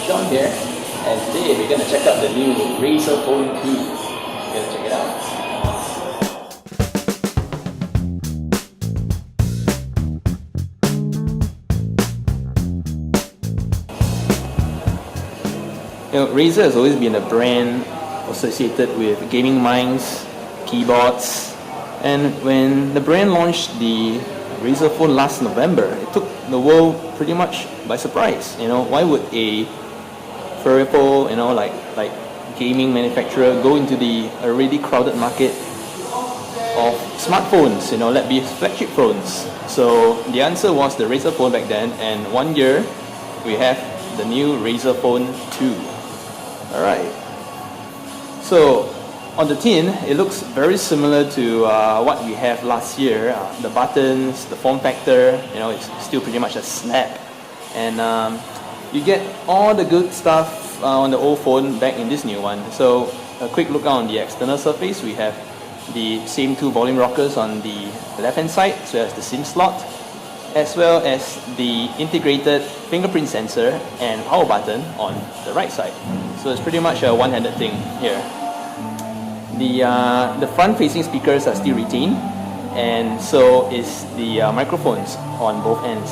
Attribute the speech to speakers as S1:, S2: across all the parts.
S1: Shaun here, and today we're gonna check out the new Razer Phone 2. We're gonna check it out. Razer has always been a brand associated with gaming mice, keyboards, and when the brand launched the Razer Phone last November, it took the world pretty much by surprise. Why would a peripheral, like gaming manufacturer go into the already crowded market of smartphones, let be flagship phones? So the answer was the Razer Phone back then, and 1 year we have the new Razer Phone 2. Alright, so on the tin, it looks very similar to what we have last year. The buttons, the form factor, it's still pretty much a snap. And you get all the good stuff on the old phone back in this new one. So a quick look on the external surface. We have the same two volume rockers on the left hand side, as well as the SIM slot, as well as the integrated fingerprint sensor and power button on the right side. So it's pretty much a one-handed thing here. The front-facing speakers are still retained, and so is the microphones on both ends.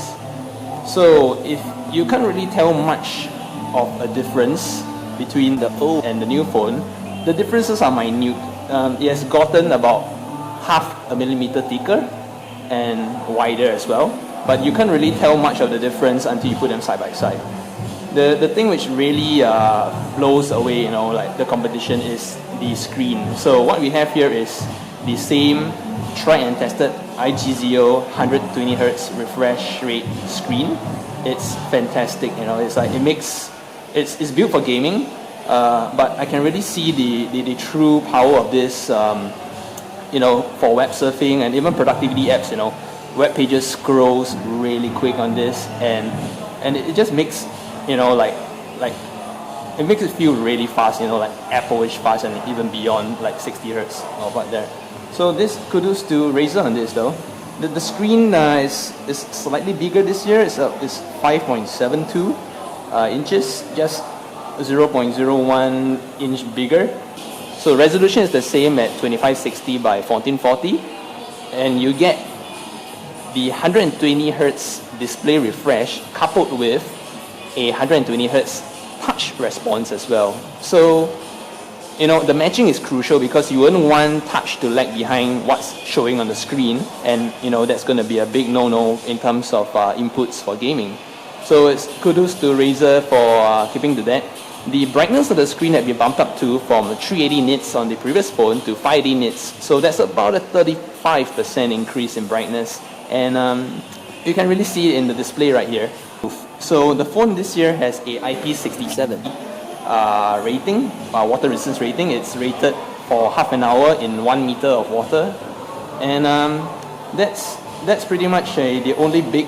S1: So if you can't really tell much of a difference between the old and the new phone, the differences are minute. It has gotten about half a millimeter thicker and wider as well, but you can't really tell much of the difference until you put them side by side. The thing which really blows away, like the competition, is the screen. So what we have here is the same tried and tested IGZO 120Hz refresh rate screen. It's fantastic, it's built for gaming, but I can really see the true power of this, for web surfing and even productivity apps. Web pages scrolls really quick on this, and it just makes it makes it feel really fast, like Apple-ish fast, and even beyond, like 60 Hz or what there. So this kudos to Razer on this though. The screen is slightly bigger this year. It's 5.72 inches, just 0.01 inch bigger. So resolution is the same at 2560 by 1440, and you get the 120 Hz display refresh coupled with a 120 Hz touch response as well. So the matching is crucial, because you wouldn't want touch to lag behind what's showing on the screen, and that's going to be a big no-no in terms of inputs for gaming. So it's kudos to Razer for keeping to that. The brightness of the screen had been bumped up to from 380 nits on the previous phone to 580 nits, so that's about a 35% increase in brightness, and you can really see it in the display right here. So the phone this year has a IP67 rating, water resistance rating. It's rated for half an hour in 1 meter of water, and that's pretty much the only big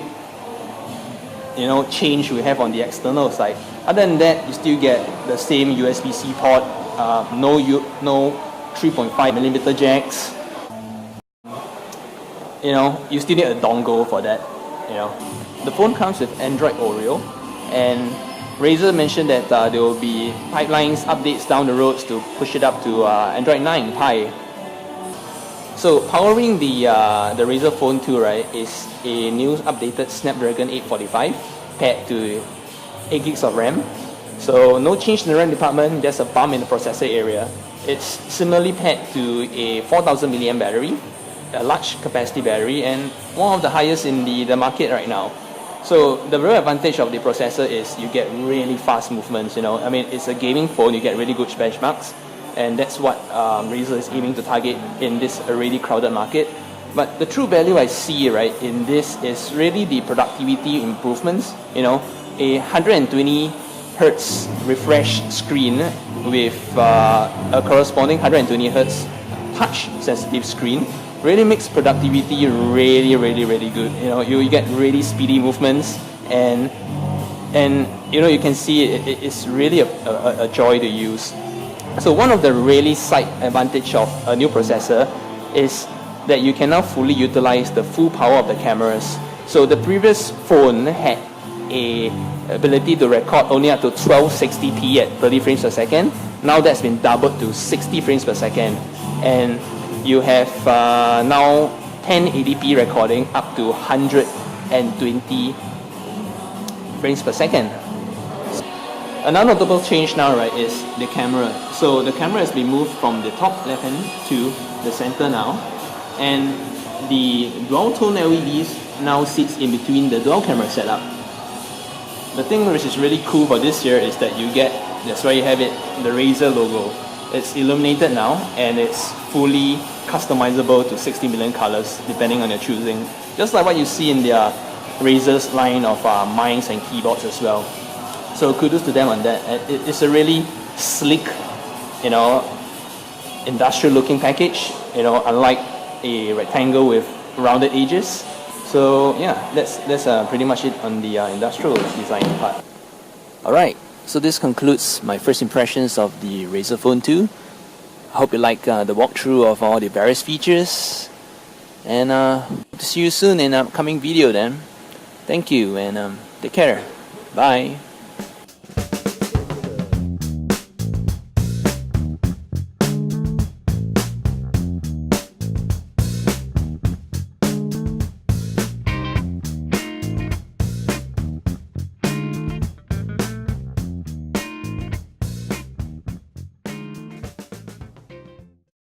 S1: change we have on the external side. Other than that, you still get the same USB-C port, no 3.5mm jacks. You still need a dongle for that. The phone comes with Android Oreo, and Razer mentioned that there will be pipelines, updates down the roads to push it up to Android 9 Pie. So powering the Razer Phone 2, right, is a new updated Snapdragon 845 paired to 8 gigs of RAM. So no change in the RAM department, just a bump in the processor area. It's similarly paired to a 4000 mAh battery, a large capacity battery, and one of the highest in the market right now. So the real advantage of the processor is you get really fast movements. It's a gaming phone, you get really good benchmarks, and that's what Razer is aiming to target in this already crowded market. But the true value I see, right, in this is really the productivity improvements. A 120 Hz refresh screen with a corresponding 120 Hz touch sensitive screen really makes productivity really good. You get really speedy movements, and you can see it's really a joy to use. So one of the really side advantage of a new processor is that you can now fully utilize the full power of the cameras. So the previous phone had a ability to record only up to 1260p at 30 frames per second. Now that's been doubled to 60 frames per second. And you have now 1080p recording up to 120 frames per second. Another notable change now, right, is the camera. So the camera has been moved from the top left hand to the center now, and the dual tone LEDs now sits in between the dual camera setup. The thing which is really cool for this year is that you get, that's why you have it, the Razer logo. It's illuminated now, and it's fully customizable to 60 million colors depending on your choosing. Just like what you see in their Razer's line of mice and keyboards as well. So kudos to them on that. It's a really sleek, industrial looking package, unlike a rectangle with rounded edges. So yeah, that's pretty much it on the industrial design part. Alright, so this concludes my first impressions of the Razer Phone 2. I hope you like the walkthrough of all the various features, and see you soon in an upcoming video then. Thank you, and take care. Bye.